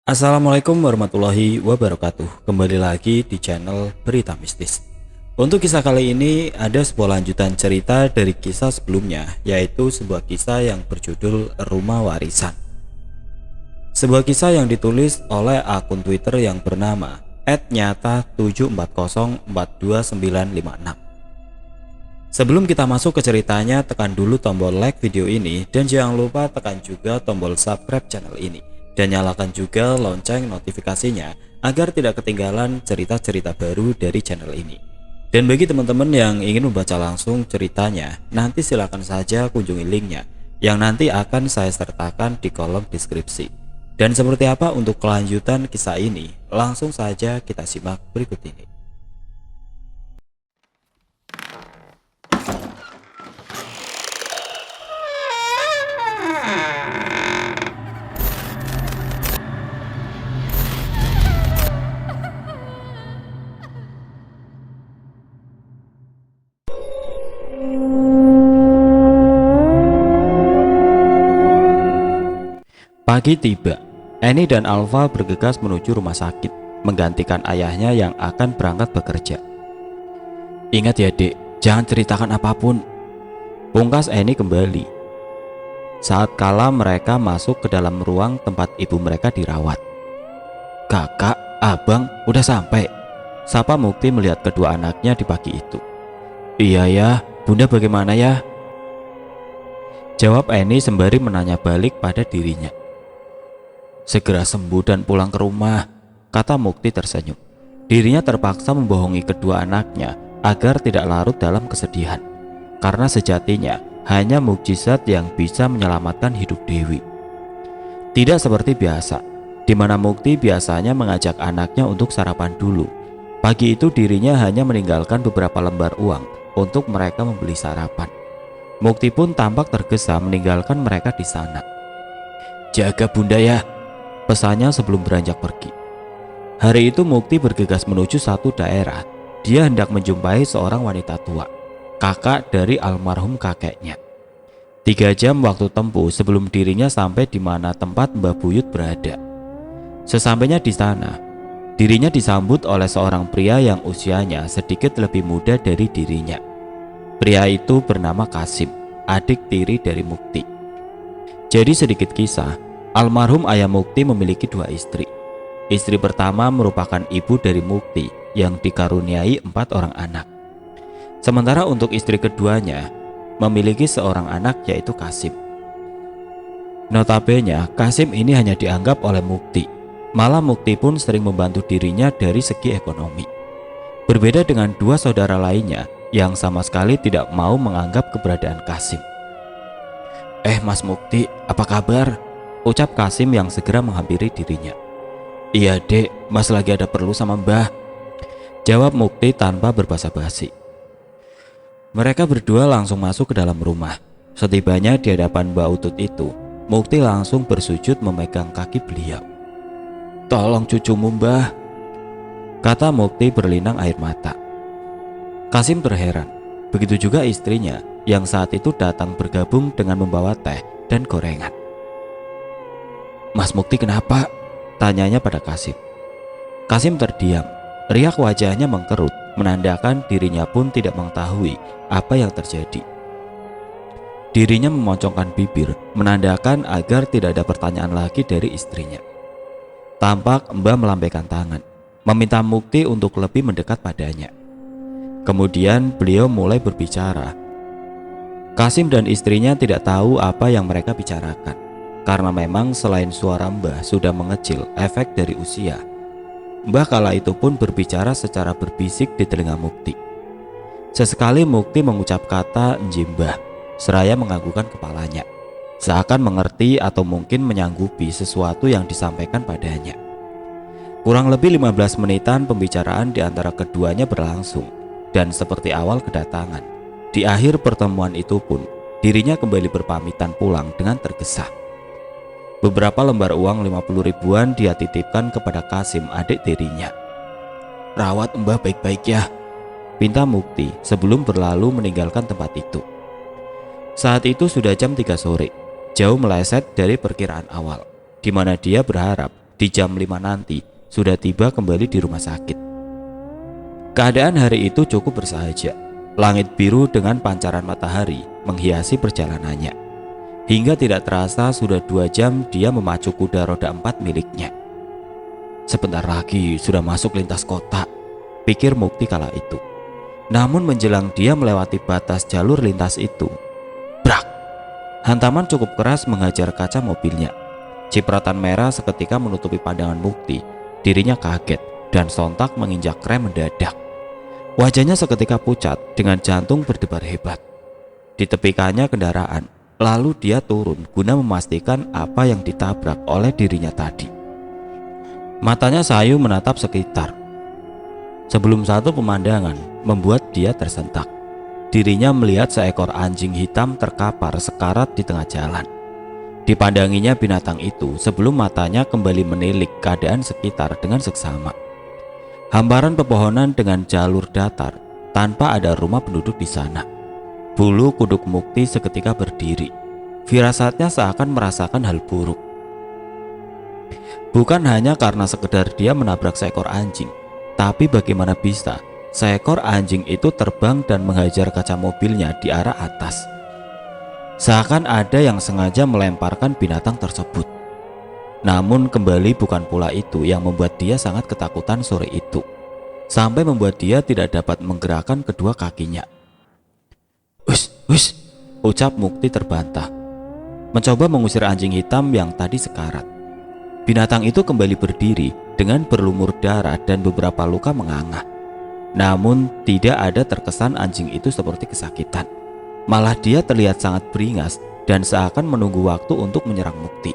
Assalamualaikum warahmatullahi wabarakatuh. Kembali lagi di channel Berita Mistis. Untuk kisah kali ini ada sebuah lanjutan cerita dari kisah sebelumnya, yaitu sebuah kisah yang berjudul Rumah Warisan. Sebuah kisah yang ditulis oleh akun Twitter yang bernama @nyata74042956. Sebelum kita masuk ke ceritanya, tekan dulu tombol like video ini dan jangan lupa tekan juga tombol subscribe channel ini dan nyalakan juga lonceng notifikasinya agar tidak ketinggalan cerita-cerita baru dari channel ini. Dan bagi teman-teman yang ingin membaca langsung ceritanya, nanti silakan saja kunjungi linknya yang nanti akan saya sertakan di kolom deskripsi. Dan seperti apa untuk kelanjutan kisah ini? Langsung saja kita simak berikut ini. Pagi tiba. Eni dan Alfa bergegas menuju rumah sakit, menggantikan ayahnya yang akan berangkat bekerja. Ingat ya dek, jangan ceritakan apapun, pungkas Eni kembali saat kala mereka masuk ke dalam ruang tempat ibu mereka dirawat. Kakak, abang, udah sampai, sapa Mukti melihat kedua anaknya di pagi itu. Iya ya, bunda bagaimana ya? Jawab Eni sembari menanya balik pada dirinya. Segera sembuh dan pulang ke rumah, kata Mukti tersenyum. Dirinya terpaksa membohongi kedua anaknya agar tidak larut dalam kesedihan, karena sejatinya hanya mukjizat yang bisa menyelamatkan hidup Dewi. Tidak seperti biasa, di mana Mukti biasanya mengajak anaknya untuk sarapan dulu. Pagi itu dirinya hanya meninggalkan beberapa lembar uang untuk mereka membeli sarapan. Mukti pun tampak tergesa meninggalkan mereka di sana. Jaga bunda ya, pesannya sebelum beranjak pergi. Hari itu Mukti bergegas menuju satu daerah. Dia hendak menjumpai seorang wanita tua, kakak dari almarhum kakeknya. 3 jam waktu tempuh sebelum dirinya sampai di mana tempat Mbah Buyut berada. Sesampainya di sana, dirinya disambut oleh seorang pria yang usianya sedikit lebih muda dari dirinya. Pria itu bernama Kasim, adik tiri dari Mukti. Jadi sedikit kisah. Almarhum ayah Mukti memiliki 2 istri. Istri pertama merupakan ibu dari Mukti yang dikaruniai 4 orang anak. Sementara untuk istri keduanya memiliki seorang anak yaitu Kasim. Notabene Kasim ini hanya dianggap oleh Mukti. Malah Mukti pun sering membantu dirinya dari segi ekonomi. Berbeda dengan 2 saudara lainnya yang sama sekali tidak mau menganggap keberadaan Kasim. Mas Mukti, apa kabar? Ucap Kasim yang segera menghampiri dirinya. Iya dek, mas lagi ada perlu sama mbah, jawab Mukti tanpa berbasa-basi. Mereka berdua langsung masuk ke dalam rumah. Setibanya di hadapan Mbak Utut itu, Mukti langsung bersujud memegang kaki beliau. Tolong cucumu mbah, kata Mukti berlinang air mata. Kasim terheran, begitu juga istrinya yang saat itu datang bergabung dengan membawa teh dan gorengan. Mas Mukti kenapa? Tanyanya pada Kasim. Kasim terdiam, riak wajahnya mengkerut, menandakan dirinya pun tidak mengetahui apa yang terjadi. Dirinya memoncongkan bibir, menandakan agar tidak ada pertanyaan lagi dari istrinya. Tampak Mbah melambaikan tangan, meminta Mukti untuk lebih mendekat padanya. Kemudian beliau mulai berbicara. Kasim dan istrinya tidak tahu apa yang mereka bicarakan. Karena memang selain suara Mbah sudah mengecil efek dari usia, Mbah kala itu pun berbicara secara berbisik di telinga Mukti. Sesekali Mukti mengucap kata "Njimbah" seraya menganggukkan kepalanya, seakan mengerti atau mungkin menyanggupi sesuatu yang disampaikan padanya. Kurang lebih 15 menitan pembicaraan di antara keduanya berlangsung, dan seperti awal kedatangan, di akhir pertemuan itu pun dirinya kembali berpamitan pulang dengan tergesa. Beberapa lembar uang 50 ribuan dia titipkan kepada Kasim, adik tirinya. Rawat mbah baik-baik ya, pinta Mukti sebelum berlalu meninggalkan tempat itu. Saat itu sudah jam 3 sore, jauh meleset dari perkiraan awal, di mana dia berharap di jam 5 nanti sudah tiba kembali di rumah sakit. Keadaan hari itu cukup bersahaja. Langit biru dengan pancaran matahari menghiasi perjalanannya. Hingga tidak terasa sudah 2 jam dia memacu kuda roda 4 miliknya. Sebentar lagi sudah masuk lintas kota, pikir Mukti kala itu. Namun menjelang dia melewati batas jalur lintas itu, brak! Hantaman cukup keras menghajar kaca mobilnya. Cipratan merah seketika menutupi pandangan Mukti. Dirinya kaget dan sontak menginjak rem mendadak. Wajahnya seketika pucat dengan jantung berdebar hebat. Ditepikannya kendaraan, lalu dia turun guna memastikan apa yang ditabrak oleh dirinya tadi. Matanya sayu menatap sekitar. Sebelum satu pemandangan membuat dia tersentak. Dirinya melihat seekor anjing hitam terkapar sekarat di tengah jalan. Dipandanginya binatang itu sebelum matanya kembali menilik keadaan sekitar dengan seksama. Hamparan pepohonan dengan jalur datar tanpa ada rumah penduduk di sana. Bulu kuduk Mukti seketika berdiri. Firasatnya seakan merasakan hal buruk. Bukan hanya karena sekedar dia menabrak seekor anjing, tapi bagaimana bisa seekor anjing itu terbang dan menghajar kaca mobilnya di arah atas. Seakan ada yang sengaja melemparkan binatang tersebut. Namun kembali bukan pula itu yang membuat dia sangat ketakutan sore itu, sampai membuat dia tidak dapat menggerakkan kedua kakinya. "Hush, hush," ucap Mukti terbantah, mencoba mengusir anjing hitam yang tadi sekarat. Binatang itu kembali berdiri dengan berlumur darah dan beberapa luka menganga. Namun tidak ada terkesan anjing itu seperti kesakitan. Malah dia terlihat sangat beringas dan seakan menunggu waktu untuk menyerang Mukti.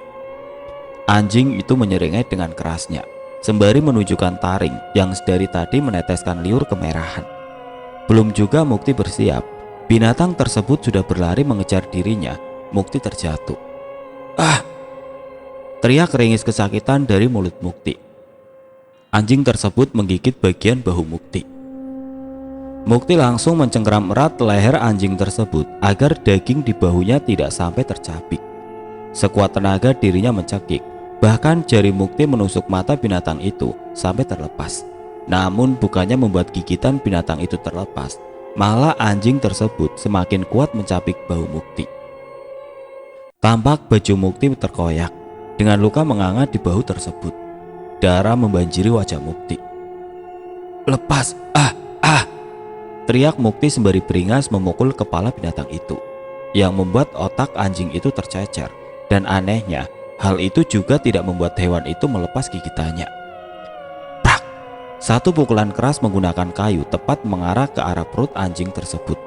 Anjing itu menyeringai dengan kerasnya, sembari menunjukkan taring yang sedari tadi meneteskan liur kemerahan. Belum juga Mukti bersiap, binatang tersebut sudah berlari mengejar dirinya. Mukti terjatuh. "Ah!" teriak ringis kesakitan dari mulut Mukti. Anjing tersebut menggigit bagian bahu Mukti. Mukti langsung mencengkeram erat leher anjing tersebut agar daging di bahunya tidak sampai tercabik. Sekuat tenaga dirinya mencekik. Bahkan jari Mukti menusuk mata binatang itu sampai terlepas. Namun bukannya membuat gigitan binatang itu terlepas, malah anjing tersebut semakin kuat mencapik bahu Mukti. Tampak baju Mukti terkoyak dengan luka menganga di bahu tersebut. Darah membanjiri wajah Mukti. "Lepas! Ah! Ah!" teriak Mukti sembari beringas memukul kepala binatang itu, yang membuat otak anjing itu tercecer. Dan anehnya, hal itu juga tidak membuat hewan itu melepas gigitannya. Prak! Satu pukulan keras menggunakan kayu tepat mengarah ke arah perut anjing tersebut.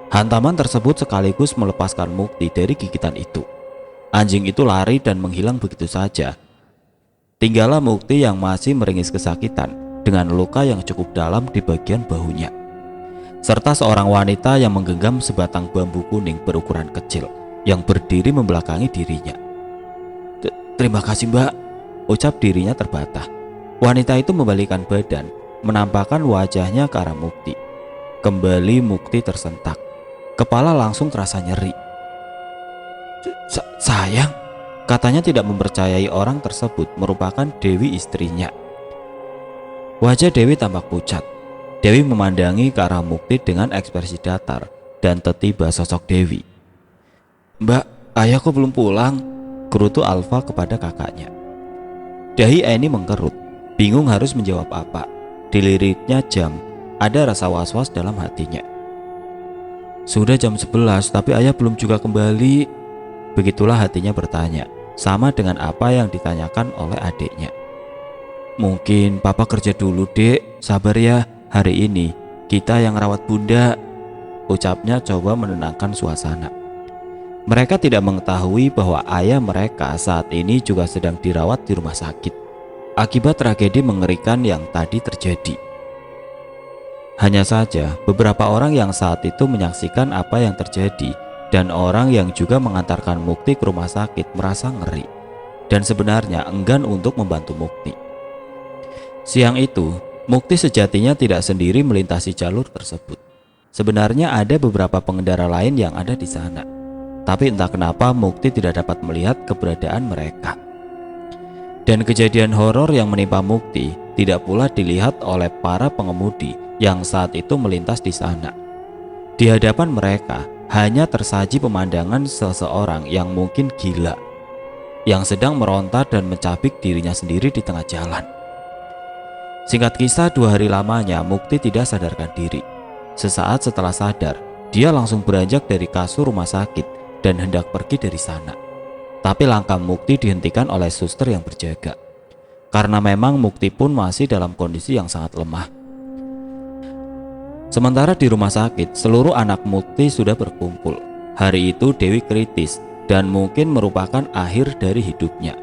Hantaman tersebut sekaligus melepaskan Mukti dari gigitan itu. Anjing itu lari dan menghilang begitu saja. Tinggallah Mukti yang masih meringis kesakitan dengan luka yang cukup dalam di bagian bahunya, serta seorang wanita yang menggenggam sebatang bambu kuning berukuran kecil yang berdiri membelakangi dirinya. "Terima kasih, Mbak," ucap dirinya terbatah. Wanita itu membalikkan badan, menampakkan wajahnya ke arah Mukti. Kembali Mukti tersentak. Kepala langsung terasa nyeri. Sayang," katanya tidak mempercayai orang tersebut merupakan Dewi istrinya. Wajah Dewi tampak pucat. Dewi memandangi ke arah Mukti dengan ekspresi datar dan tiba sosok Dewi. "Mbak, ayahku belum pulang," gerutu Alfa kepada kakaknya. Dahi Eni mengkerut, bingung harus menjawab apa. Diliriknya jam, ada rasa was-was dalam hatinya. "Sudah jam 11 tapi ayah belum juga kembali." Begitulah hatinya bertanya, sama dengan apa yang ditanyakan oleh adiknya. "Mungkin papa kerja dulu, Dek, sabar ya, hari ini kita yang rawat bunda," ucapnya coba menenangkan suasana. Mereka tidak mengetahui bahwa ayah mereka saat ini juga sedang dirawat di rumah sakit akibat tragedi mengerikan yang tadi terjadi. Hanya saja beberapa orang yang saat itu menyaksikan apa yang terjadi dan orang yang juga mengantarkan Mukti ke rumah sakit merasa ngeri dan sebenarnya enggan untuk membantu Mukti. Siang itu, Mukti sejatinya tidak sendiri melintasi jalur tersebut. Sebenarnya ada beberapa pengendara lain yang ada di sana. Tapi entah kenapa Mukti tidak dapat melihat keberadaan mereka. Dan kejadian horor yang menimpa Mukti tidak pula dilihat oleh para pengemudi yang saat itu melintas di sana. Di hadapan mereka hanya tersaji pemandangan seseorang yang mungkin gila, yang sedang meronta dan mencabik dirinya sendiri di tengah jalan. Singkat kisah, 2 hari lamanya Mukti tidak sadarkan diri. Sesaat setelah sadar, dia langsung beranjak dari kasur rumah sakit dan hendak pergi dari sana. Tapi langkah Mukti dihentikan oleh suster yang berjaga, karena memang Mukti pun masih dalam kondisi yang sangat lemah. Sementara di rumah sakit, seluruh anak Mukti sudah berkumpul. Hari itu Dewi kritis dan mungkin merupakan akhir dari hidupnya.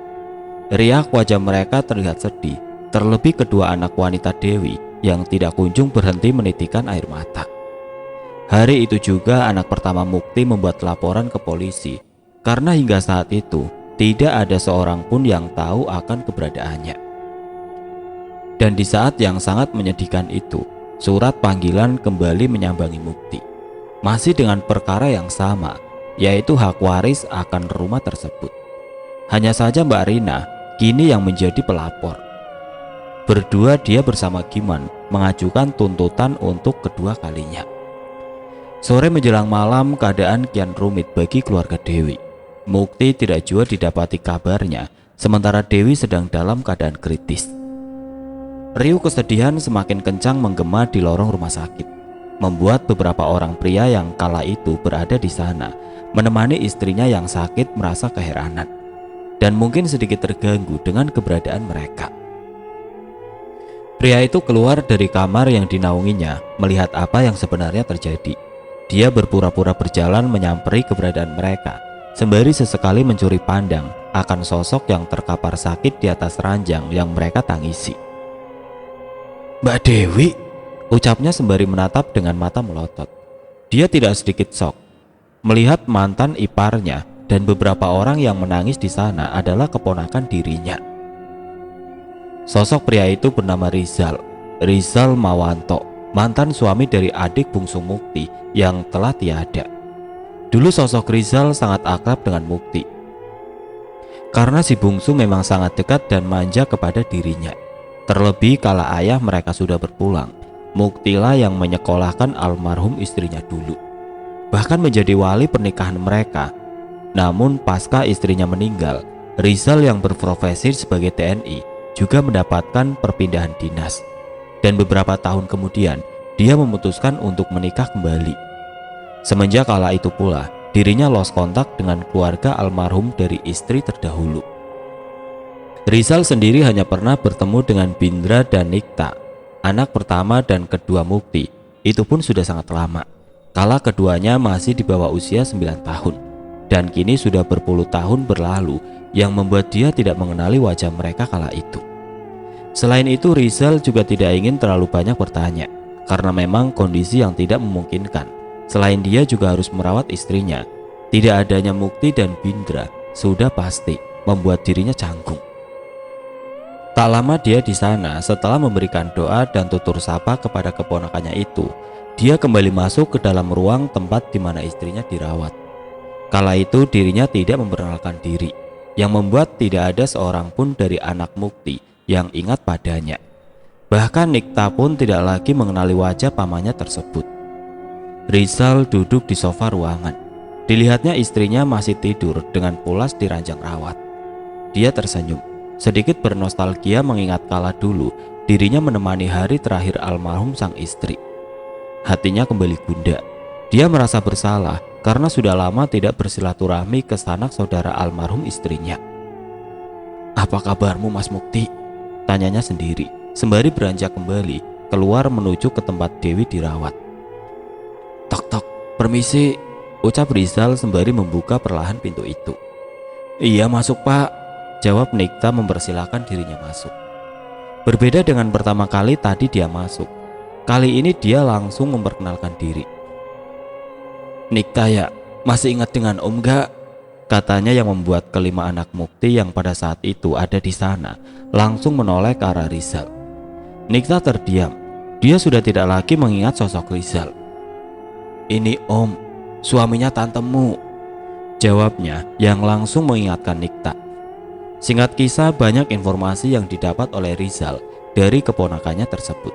Riak wajah mereka terlihat sedih, terlebih kedua anak wanita Dewi yang tidak kunjung berhenti menitikan air mata. Hari itu juga anak pertama Mukti membuat laporan ke polisi, karena hingga saat itu tidak ada seorang pun yang tahu akan keberadaannya. Dan di saat yang sangat menyedihkan itu, surat panggilan kembali menyambangi Mukti, masih dengan perkara yang sama, yaitu hak waris akan rumah tersebut. Hanya saja Mbak Rina kini yang menjadi pelapor. Berdua dia bersama Giman mengajukan tuntutan untuk kedua kalinya. Sore menjelang malam, keadaan kian rumit bagi keluarga Dewi. Mukti tidak jua didapati kabarnya, sementara Dewi sedang dalam keadaan kritis. Riuh kesedihan semakin kencang menggema di lorong rumah sakit, membuat beberapa orang pria yang kala itu berada di sana menemani istrinya yang sakit merasa keheranan dan mungkin sedikit terganggu dengan keberadaan mereka. Pria itu keluar dari kamar yang dinaunginya melihat apa yang sebenarnya terjadi. Dia berpura-pura berjalan menyamperi keberadaan mereka, sembari sesekali mencuri pandang akan sosok yang terkapar sakit di atas ranjang yang mereka tangisi. "Mbak Dewi," ucapnya sembari menatap dengan mata melotot. Dia tidak sedikit shock melihat mantan iparnya dan beberapa orang yang menangis di sana adalah keponakan dirinya. Sosok pria itu bernama Rizal Mawanto, mantan suami dari adik bungsu Mukti yang telah tiada. Dulu sosok Rizal sangat akrab dengan Mukti, karena si bungsu memang sangat dekat dan manja kepada dirinya. Terlebih kala ayah mereka sudah berpulang, Muktilah yang menyekolahkan almarhum istrinya dulu, bahkan menjadi wali pernikahan mereka. Namun pasca istrinya meninggal, Rizal yang berprofesi sebagai TNI juga mendapatkan perpindahan dinas. Dan beberapa tahun kemudian, dia memutuskan untuk menikah kembali. Semenjak kala itu pula, dirinya lost kontak dengan keluarga almarhum dari istri terdahulu. Rizal sendiri hanya pernah bertemu dengan Bindra dan Nikta, anak pertama dan kedua Mukti. Itu pun sudah sangat lama, kala keduanya masih di bawah usia 9 tahun. Dan kini sudah berpuluh tahun berlalu yang membuat dia tidak mengenali wajah mereka kala itu. Selain itu, Rizal juga tidak ingin terlalu banyak bertanya, karena memang kondisi yang tidak memungkinkan. Selain dia juga harus merawat istrinya. Tidak adanya Mukti dan Bindra sudah pasti membuat dirinya canggung. Tak lama dia di sana, setelah memberikan doa dan tutur sapa kepada keponakannya itu, dia kembali masuk ke dalam ruang tempat di mana istrinya dirawat. Kala itu dirinya tidak memperkenalkan diri, yang membuat tidak ada seorang pun dari anak Mukti yang ingat padanya. Bahkan Nikta pun tidak lagi mengenali wajah pamannya tersebut. Rizal duduk di sofa ruangan. Dilihatnya istrinya masih tidur dengan pulas di ranjang rawat. Dia tersenyum, sedikit bernostalgia mengingat kala dulu dirinya menemani hari terakhir almarhum sang istri. Hatinya kembali gundah. Dia merasa bersalah karena sudah lama tidak bersilaturahmi ke sanak saudara almarhum istrinya. "Apa kabarmu, Mas Mukti?" tanyanya sendiri, sembari beranjak kembali keluar menuju ke tempat Dewi dirawat. "Tok tok, permisi," ucap Rizal sembari membuka perlahan pintu itu. "Iya, masuk Pak," jawab Nikta mempersilahkan dirinya masuk. Berbeda dengan pertama kali tadi dia masuk, kali ini dia langsung memperkenalkan diri. "Nikta ya, masih ingat dengan Om gak?" katanya yang membuat kelima anak Mukti yang pada saat itu ada di sana langsung menoleh ke arah Rizal. Nikta terdiam, dia sudah tidak lagi mengingat sosok Rizal. "Ini Om, suaminya tantemu," jawabnya yang langsung mengingatkan Nikta. Singkat kisah, banyak informasi yang didapat oleh Rizal dari keponakannya tersebut.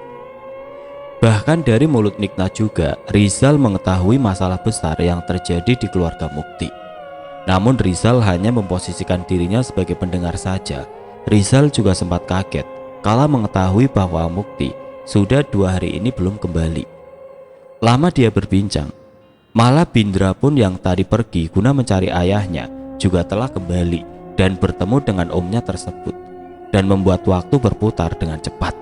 Bahkan dari mulut Nikna juga, Rizal mengetahui masalah besar yang terjadi di keluarga Mukti. Namun Rizal hanya memposisikan dirinya sebagai pendengar saja. Rizal juga sempat kaget kala mengetahui bahwa Mukti sudah 2 hari ini belum kembali. Lama dia berbincang, malah Bindra pun yang tadi pergi guna mencari ayahnya juga telah kembali dan bertemu dengan omnya tersebut, dan membuat waktu berputar dengan cepat.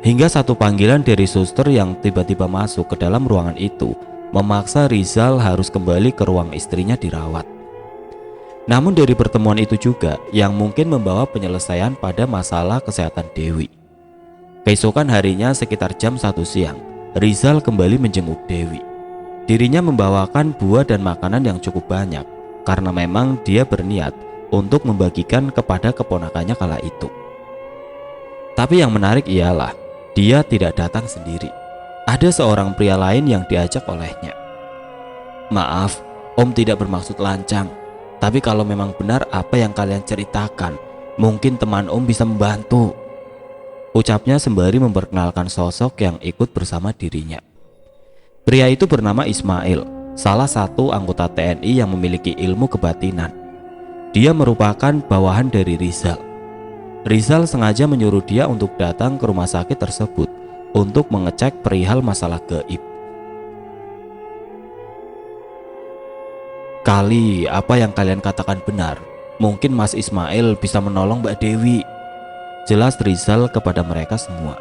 Hingga satu panggilan dari suster yang tiba-tiba masuk ke dalam ruangan itu memaksa Rizal harus kembali ke ruang istrinya dirawat. Namun dari pertemuan itu juga yang mungkin membawa penyelesaian pada masalah kesehatan Dewi. Keesokan harinya sekitar jam 1 siang, Rizal kembali menjenguk Dewi. Dirinya membawakan buah dan makanan yang cukup banyak karena memang dia berniat untuk membagikan kepada keponakannya kala itu. Tapi yang menarik ialah dia tidak datang sendiri. Ada seorang pria lain yang diajak olehnya. "Maaf, Om tidak bermaksud lancang. Tapi kalau memang benar apa yang kalian ceritakan, mungkin teman Om bisa membantu," ucapnya sembari memperkenalkan sosok yang ikut bersama dirinya. Pria itu bernama Ismail, salah satu anggota TNI yang memiliki ilmu kebatinan. Dia merupakan bawahan dari Rizal. Rizal sengaja menyuruh dia untuk datang ke rumah sakit tersebut untuk mengecek perihal masalah gaib. "Kali apa yang kalian katakan benar, mungkin Mas Ismail bisa menolong Mbak Dewi," jelas Rizal kepada mereka semua.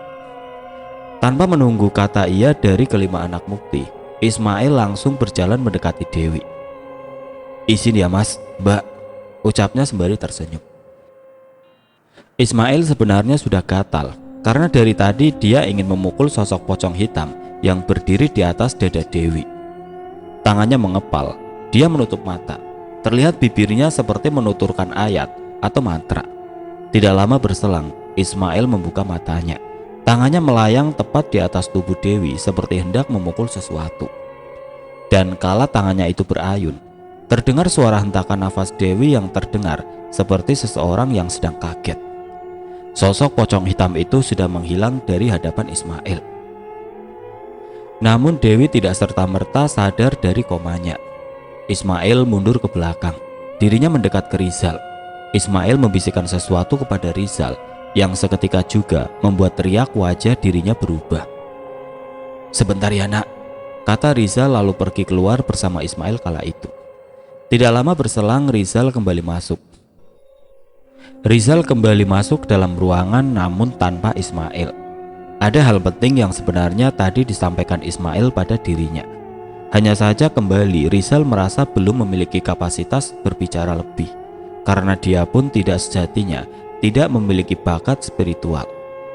Tanpa menunggu kata iya dari kelima anak Mukti, Ismail langsung berjalan mendekati Dewi. "Izin ya Mas, Mbak," ucapnya sembari tersenyum. Ismail sebenarnya sudah gatal karena dari tadi dia ingin memukul sosok pocong hitam yang berdiri di atas dada Dewi. Tangannya mengepal, dia menutup mata. Terlihat bibirnya seperti menuturkan ayat atau mantra. Tidak lama berselang, Ismail membuka matanya. Tangannya melayang tepat di atas tubuh Dewi seperti hendak memukul sesuatu. Dan kala tangannya itu berayun, terdengar suara hentakan nafas Dewi yang terdengar seperti seseorang yang sedang kaget. Sosok pocong hitam itu sudah menghilang dari hadapan Ismail. Namun Dewi tidak serta-merta sadar dari komanya. Ismail mundur ke belakang. Dirinya mendekat ke Rizal. Ismail membisikkan sesuatu kepada Rizal yang seketika juga membuat teriak wajah dirinya berubah. "Sebentar ya nak," kata Rizal lalu pergi keluar bersama Ismail kala itu. Tidak lama berselang Rizal kembali masuk. Rizal kembali masuk dalam ruangan namun tanpa Ismail. Ada hal penting yang sebenarnya tadi disampaikan Ismail pada dirinya. Hanya saja kembali Rizal merasa belum memiliki kapasitas berbicara lebih, karena dia pun tidak sejatinya tidak memiliki bakat spiritual.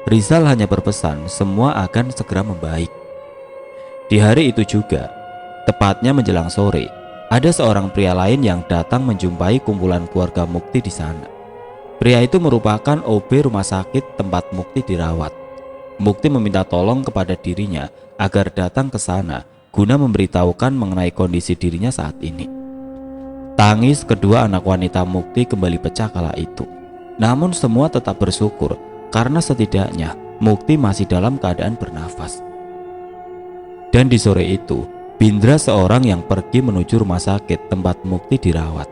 Rizal hanya berpesan semua akan segera membaik. Di hari itu juga, tepatnya menjelang sore, ada seorang pria lain yang datang menjumpai kumpulan keluarga Mukti di sana. Pria itu merupakan OB rumah sakit tempat Mukti dirawat. Mukti meminta tolong kepada dirinya agar datang ke sana guna memberitahukan mengenai kondisi dirinya saat ini. Tangis kedua anak wanita Mukti kembali pecah kala itu. Namun semua tetap bersyukur karena setidaknya Mukti masih dalam keadaan bernafas. Dan di sore itu, Bindra seorang yang pergi menuju rumah sakit tempat Mukti dirawat.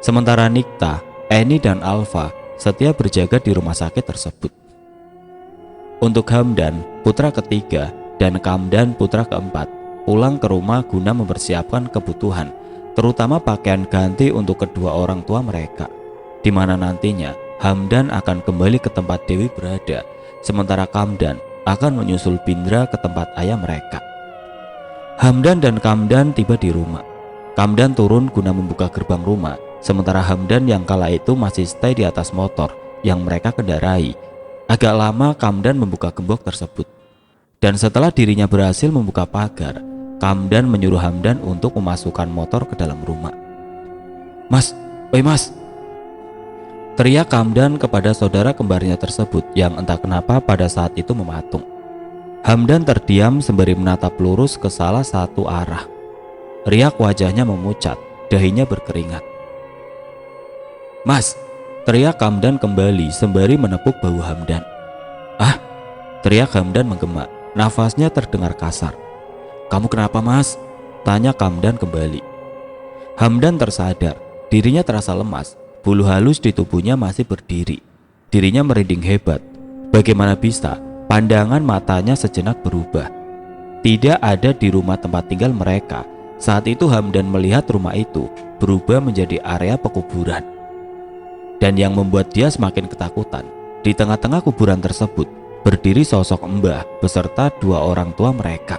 Sementara Nikta, Eni dan Alfa setia berjaga di rumah sakit tersebut. Untuk Hamdan, putra ketiga, dan Kamdan, putra keempat, pulang ke rumah guna mempersiapkan kebutuhan, terutama pakaian ganti untuk kedua orang tua mereka, di mana nantinya Hamdan akan kembali ke tempat Dewi berada, sementara Kamdan akan menyusul Bindra ke tempat ayah mereka. Hamdan dan Kamdan tiba di rumah. Kamdan turun guna membuka gerbang rumah, sementara Hamdan yang kala itu masih stay di atas motor yang mereka kendarai. Agak lama Kamdan membuka gembok tersebut. Dan setelah dirinya berhasil membuka pagar, Kamdan menyuruh Hamdan untuk memasukkan motor ke dalam rumah. "Mas, oi mas!" teriak Kamdan kepada saudara kembarnya tersebut yang entah kenapa pada saat itu mematung. Hamdan terdiam sembari menatap lurus ke salah satu arah. Riak wajahnya memucat, dahinya berkeringat. "Mas, Teriak Kamdan kembali sembari menepuk bahu Hamdan. "Ah!" teriak Hamdan menggema. Nafasnya terdengar kasar. "Kamu kenapa, Mas?" tanya Kamdan kembali. Hamdan tersadar, dirinya terasa lemas. Bulu halus di tubuhnya masih berdiri. Dirinya merinding hebat. Bagaimana bisa? Pandangan matanya sejenak berubah. Tidak ada di rumah tempat tinggal mereka. Saat itu Hamdan melihat rumah itu berubah menjadi area pekuburan. Dan yang membuat dia semakin ketakutan, di tengah-tengah kuburan tersebut berdiri sosok Mbah beserta dua orang tua mereka.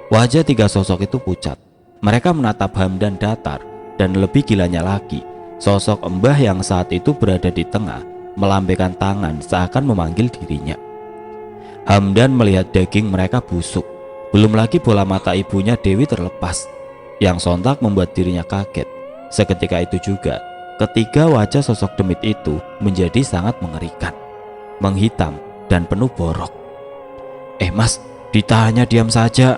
Wajah tiga sosok itu pucat. Mereka menatap Hamdan datar, dan lebih gilanya lagi, sosok Mbah yang saat itu berada di tengah melambaikan tangan seakan memanggil dirinya. Hamdan melihat daging mereka busuk. Belum lagi bola mata ibunya Dewi terlepas, yang sontak membuat dirinya kaget. Seketika itu juga, ketiga wajah sosok demit itu menjadi sangat mengerikan, menghitam dan penuh borok. Mas, ditahannya, diam saja,"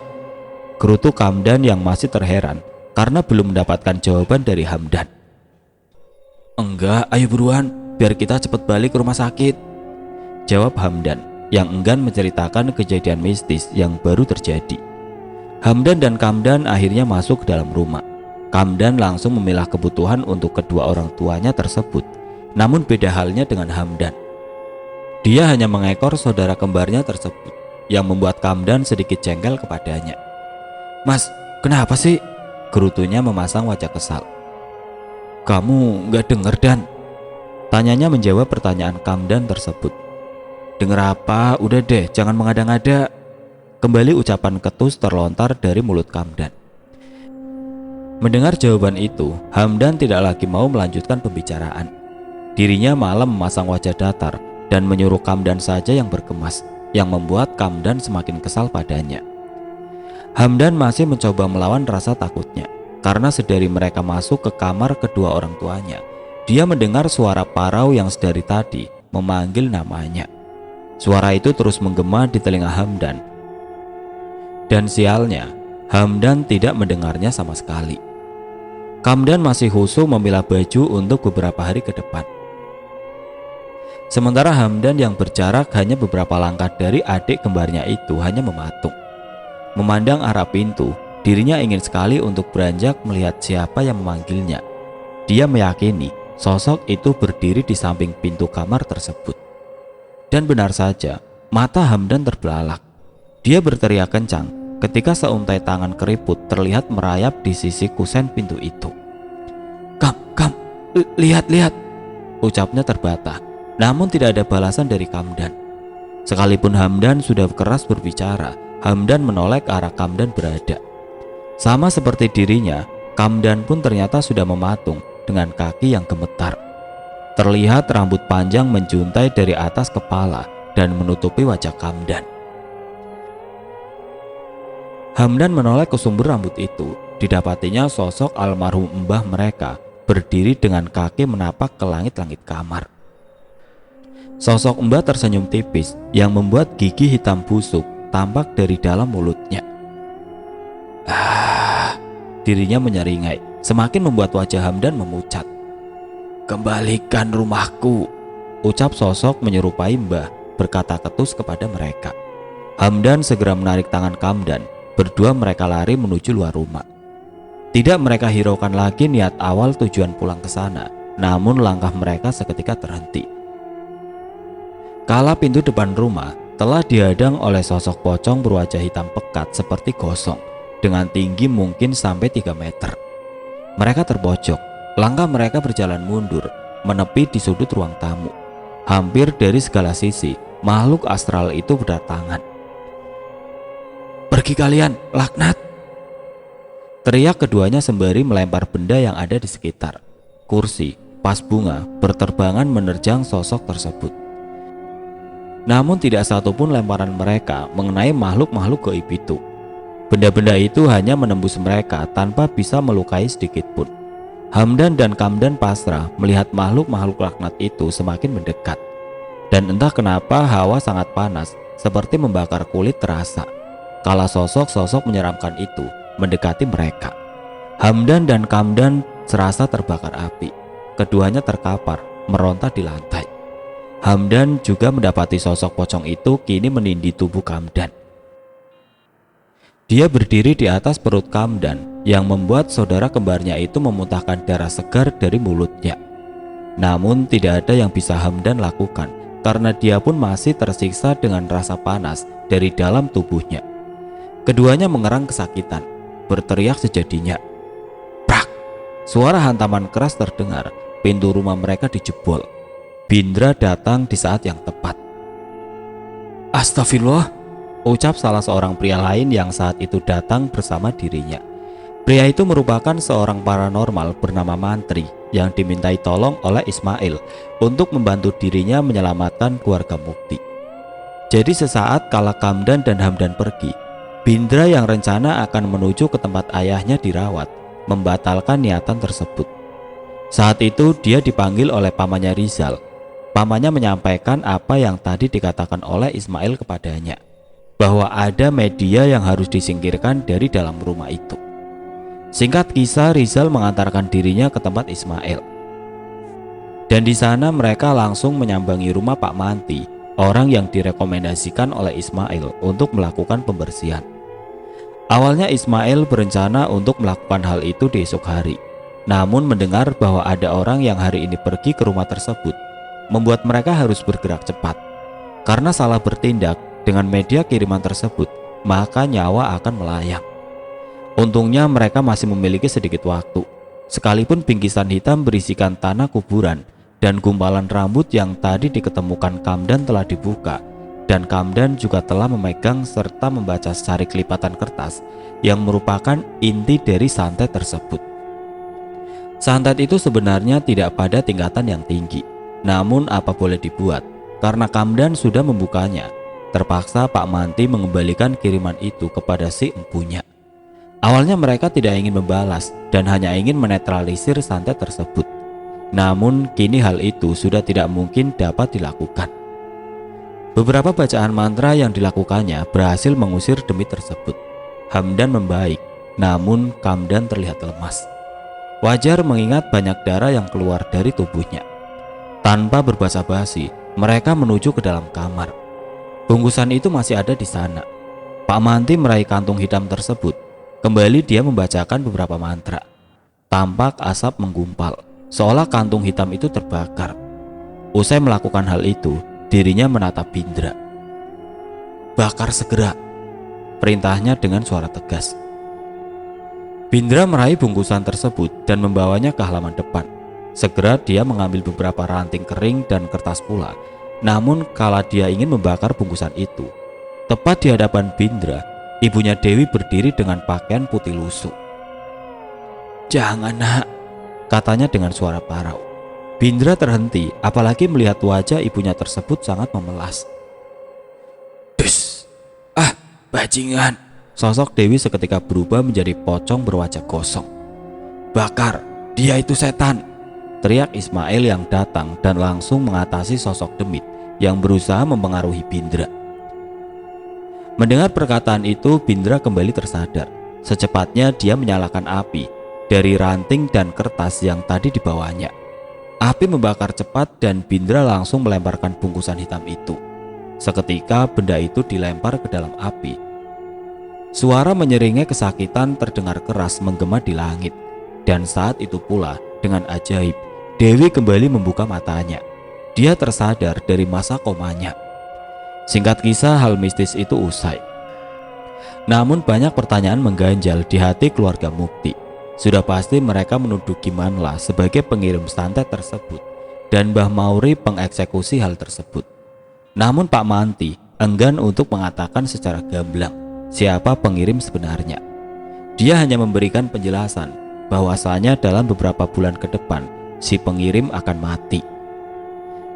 gerutu Kamdan yang masih terheran karena belum mendapatkan jawaban dari Hamdan. "Enggak, ayo buruan, biar kita cepat balik ke rumah sakit," jawab Hamdan yang enggan menceritakan kejadian mistis yang baru terjadi. Hamdan dan Kamdan akhirnya masuk ke dalam rumah. Kamdan langsung memilah kebutuhan untuk kedua orang tuanya tersebut. Namun beda halnya dengan Hamdan. Dia hanya mengekor saudara kembarnya tersebut, yang membuat Kamdan sedikit jengkel kepadanya. "Mas, kenapa sih?" gerutunya memasang wajah kesal. "Kamu nggak dengar, Dan?" tanyanya menjawab pertanyaan Kamdan tersebut. "Dengar apa? Udah deh, jangan mengada-ngada," kembali ucapan ketus terlontar dari mulut Kamdan. Mendengar jawaban itu, Hamdan tidak lagi mau melanjutkan pembicaraan. Dirinya malah memasang wajah datar dan menyuruh Kamdan saja yang berkemas, yang membuat Kamdan semakin kesal padanya. Hamdan masih mencoba melawan rasa takutnya, karena sedari mereka masuk ke kamar kedua orang tuanya, dia mendengar suara parau yang sedari tadi memanggil namanya. Suara itu terus menggema di telinga Hamdan. Dan sialnya, Hamdan tidak mendengarnya sama sekali. Kamdan masih khusyuk memilah baju untuk beberapa hari ke depan. Sementara Hamdan yang berjarak hanya beberapa langkah dari adik kembarnya itu hanya mematung. Memandang arah pintu, dirinya ingin sekali untuk beranjak melihat siapa yang memanggilnya. Dia meyakini sosok itu berdiri di samping pintu kamar tersebut. Dan benar saja, mata Hamdan terbelalak. Dia berteriak kencang ketika seuntai tangan keriput terlihat merayap di sisi kusen pintu itu. Kam, lihat," ucapnya terbata. Namun tidak ada balasan dari Kamdan. Sekalipun Hamdan sudah keras berbicara, Hamdan menoleh ke arah Kamdan berada. Sama seperti dirinya, Kamdan pun ternyata sudah mematung dengan kaki yang gemetar. Terlihat rambut panjang menjuntai dari atas kepala dan menutupi wajah Kamdan. Hamdan menoleh ke sumber rambut itu. Didapatinya sosok almarhum mbah mereka berdiri dengan kaki menapak ke langit-langit kamar. Sosok mbah tersenyum tipis yang membuat gigi hitam busuk tampak dari dalam mulutnya. Dirinya menyeringai, semakin membuat wajah Hamdan memucat. "Kembalikan rumahku," ucap sosok menyerupai mbah berkata ketus kepada mereka. Hamdan segera menarik tangan Kamdan. Berdua mereka lari menuju luar rumah. Tidak mereka hiraukan lagi niat awal tujuan pulang ke sana, namun langkah mereka seketika terhenti. Kala pintu depan rumah telah dihadang oleh sosok pocong berwajah hitam pekat seperti gosong, dengan tinggi mungkin sampai 3 meter. Mereka terpojok. Langkah mereka berjalan mundur, menepi di sudut ruang tamu. Hampir dari segala sisi, makhluk astral itu berdatangan. "Pergi kalian, laknat!" teriak keduanya sembari melempar benda yang ada di sekitar. Kursi, vas bunga, berterbangan menerjang sosok tersebut. Namun tidak satupun lemparan mereka mengenai makhluk-makhluk gaib itu. Benda-benda itu hanya menembus mereka tanpa bisa melukai sedikit pun. Hamdan dan Kamdan pasrah melihat makhluk-makhluk laknat itu semakin mendekat. Dan entah kenapa hawa sangat panas seperti membakar kulit terasa kala sosok-sosok menyeramkan itu mendekati mereka. Hamdan dan Kamdan serasa terbakar api. Keduanya terkapar meronta di lantai. Hamdan juga mendapati sosok pocong itu kini menindih tubuh Kamdan. Dia berdiri di atas perut Kamdan yang membuat saudara kembarnya itu memuntahkan darah segar dari mulutnya. Namun tidak ada yang bisa Hamdan lakukan karena dia pun masih tersiksa dengan rasa panas dari dalam tubuhnya. Keduanya mengerang kesakitan, berteriak sejadinya. Prak! Suara hantaman keras terdengar, pintu rumah mereka dijebol. Bindra datang di saat yang tepat. Astagfirullah, ucap salah seorang pria lain yang saat itu datang bersama dirinya. Pria itu merupakan seorang paranormal bernama Mantri yang dimintai tolong oleh Ismail untuk membantu dirinya menyelamatkan keluarga Mukti. Jadi sesaat kala Kamdan dan Hamdan pergi, Bindra yang rencana akan menuju ke tempat ayahnya dirawat, membatalkan niatan tersebut. Saat itu dia dipanggil oleh pamannya Rizal. Pamannya menyampaikan apa yang tadi dikatakan oleh Ismail kepadanya, bahwa ada media yang harus disingkirkan dari dalam rumah itu. Singkat kisah, Rizal mengantarkan dirinya ke tempat Ismail. Dan di sana mereka langsung menyambangi rumah Pak Manti, orang yang direkomendasikan oleh Ismail untuk melakukan pembersihan. Awalnya Ismail berencana untuk melakukan hal itu di esok hari. Namun mendengar bahwa ada orang yang hari ini pergi ke rumah tersebut, membuat mereka harus bergerak cepat. Karena salah bertindak dengan media kiriman tersebut, maka nyawa akan melayang. Untungnya mereka masih memiliki sedikit waktu. Sekalipun bingkisan hitam berisikan tanah kuburan dan gumpalan rambut yang tadi diketemukan Kamdan telah dibuka, dan Kamdan juga telah memegang serta membaca secari kelipatan kertas yang merupakan inti dari santet tersebut. Santet itu sebenarnya tidak pada tingkatan yang tinggi, namun apa boleh dibuat, karena Kamdan sudah membukanya, terpaksa Pak Manti mengembalikan kiriman itu kepada si empunya. Awalnya mereka tidak ingin membalas dan hanya ingin menetralisir santet tersebut. Namun kini hal itu sudah tidak mungkin dapat dilakukan. Beberapa bacaan mantra yang dilakukannya berhasil mengusir demit tersebut. Hamdan membaik, namun Kamdan terlihat lemas. Wajar mengingat banyak darah yang keluar dari tubuhnya. Tanpa berbasa-basi, mereka menuju ke dalam kamar. Bungkusan itu masih ada di sana. Pak Manti meraih kantung hitam tersebut. Kembali dia membacakan beberapa mantra. Tampak asap menggumpal, seolah kantung hitam itu terbakar. Usai melakukan hal itu, dirinya menatap Bindra. Bakar segera, perintahnya dengan suara tegas. Bindra meraih bungkusan tersebut dan membawanya ke halaman depan. Segera dia mengambil beberapa ranting kering dan kertas pula. Namun kala dia ingin membakar bungkusan itu, tepat di hadapan Bindra, ibunya Dewi berdiri dengan pakaian putih lusuh. Jangan nak, katanya dengan suara parau. Bindra terhenti, apalagi melihat wajah ibunya tersebut sangat memelas. Dus, bajingan. Sosok Dewi seketika berubah menjadi pocong berwajah kosong. Bakar, dia itu setan, teriak Ismail yang datang dan langsung mengatasi sosok demit yang berusaha mempengaruhi Bindra. Mendengar perkataan itu, Bindra kembali tersadar. Secepatnya dia menyalakan api dari ranting dan kertas yang tadi dibawanya. Api membakar cepat dan Bindra langsung melemparkan bungkusan hitam itu. Seketika benda itu dilempar ke dalam api. Suara menyeringnya kesakitan terdengar keras menggema di langit. Dan saat itu pula, dengan ajaib, Dewi kembali membuka matanya. Dia tersadar dari masa komanya. Singkat kisah, hal mistis itu usai. Namun banyak pertanyaan mengganjal di hati keluarga Mukti. Sudah pasti mereka menuduh Kimanla sebagai pengirim santet tersebut dan Mbah Mauri pengeksekusi hal tersebut. Namun Pak Manti enggan untuk mengatakan secara gamblang siapa pengirim sebenarnya. Dia hanya memberikan penjelasan bahwasanya dalam beberapa bulan ke depan si pengirim akan mati.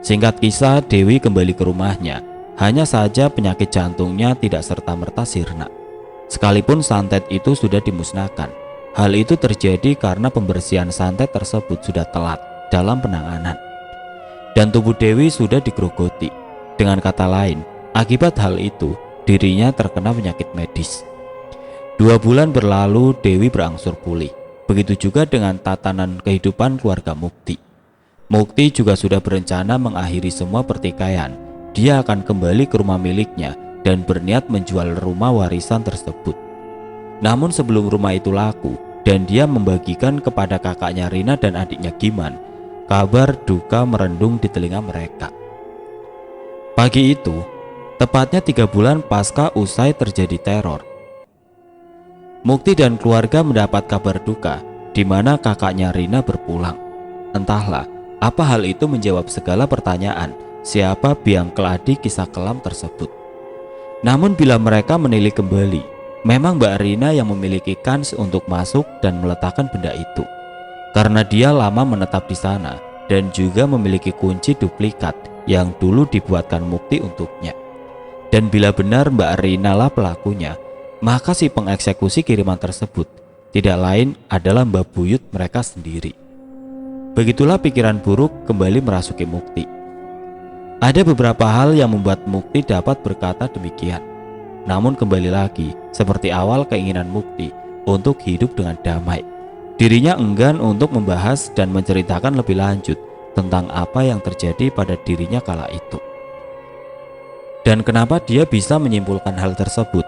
Singkat kisah, Dewi kembali ke rumahnya. Hanya saja penyakit jantungnya tidak serta-merta sirna. Sekalipun santet itu sudah dimusnahkan, hal itu terjadi karena pembersihan santet tersebut sudah telat dalam penanganan. Dan tubuh Dewi sudah digerogoti. Dengan kata lain, akibat hal itu, dirinya terkena penyakit medis. 2 bulan berlalu, Dewi berangsur pulih. Begitu juga dengan tatanan kehidupan keluarga Mukti. Mukti juga sudah berencana mengakhiri semua pertikaian. Dia akan kembali ke rumah miliknya dan berniat menjual rumah warisan tersebut. Namun sebelum rumah itu laku dan dia membagikan kepada kakaknya Rina dan adiknya Giman, kabar duka merendung di telinga mereka. Pagi itu, tepatnya 3 bulan pasca usai terjadi teror, Mukti dan keluarga mendapat kabar duka di mana kakaknya Rina berpulang. Entahlah apa hal itu menjawab segala pertanyaan siapa biang keladi kisah kelam tersebut. Namun bila mereka menilik kembali, memang Mbak Rina yang memiliki kans untuk masuk dan meletakkan benda itu. Karena dia lama menetap di sana dan juga memiliki kunci duplikat yang dulu dibuatkan Mukti untuknya. Dan bila benar Mbak Rina lah pelakunya, maka si pengeksekusi kiriman tersebut tidak lain adalah Mbak Buyut mereka sendiri. Begitulah pikiran buruk kembali merasuki Mukti. Ada beberapa hal yang membuat Mukti dapat berkata demikian. Namun kembali lagi, seperti awal keinginan Mukti untuk hidup dengan damai. Dirinya enggan untuk membahas dan menceritakan lebih lanjut tentang apa yang terjadi pada dirinya kala itu. Dan kenapa dia bisa menyimpulkan hal tersebut.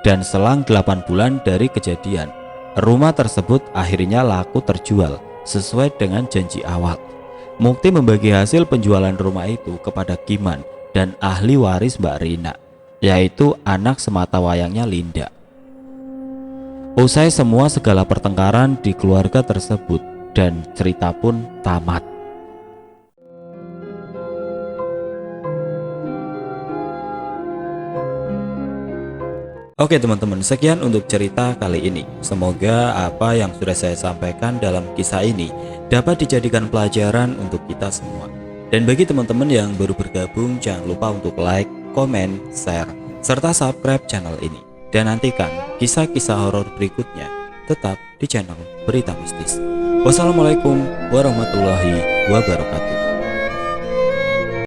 Dan selang 8 bulan dari kejadian, rumah tersebut akhirnya laku terjual sesuai dengan janji awal. Mukti membagi hasil penjualan rumah itu kepada Giman dan ahli waris Mbak Rina, yaitu anak sematawayangnya Linda. Usai semua segala pertengkaran di keluarga tersebut dan cerita pun tamat. Oke teman-teman, sekian untuk cerita kali ini. Semoga apa yang sudah saya sampaikan dalam kisah ini dapat dijadikan pelajaran untuk kita semua. Dan bagi teman-teman yang baru bergabung, jangan lupa untuk like, komen, share, serta subscribe channel ini. Dan nantikan kisah-kisah horor berikutnya tetap di channel Berita Mistis. Wassalamualaikum warahmatullahi wabarakatuh.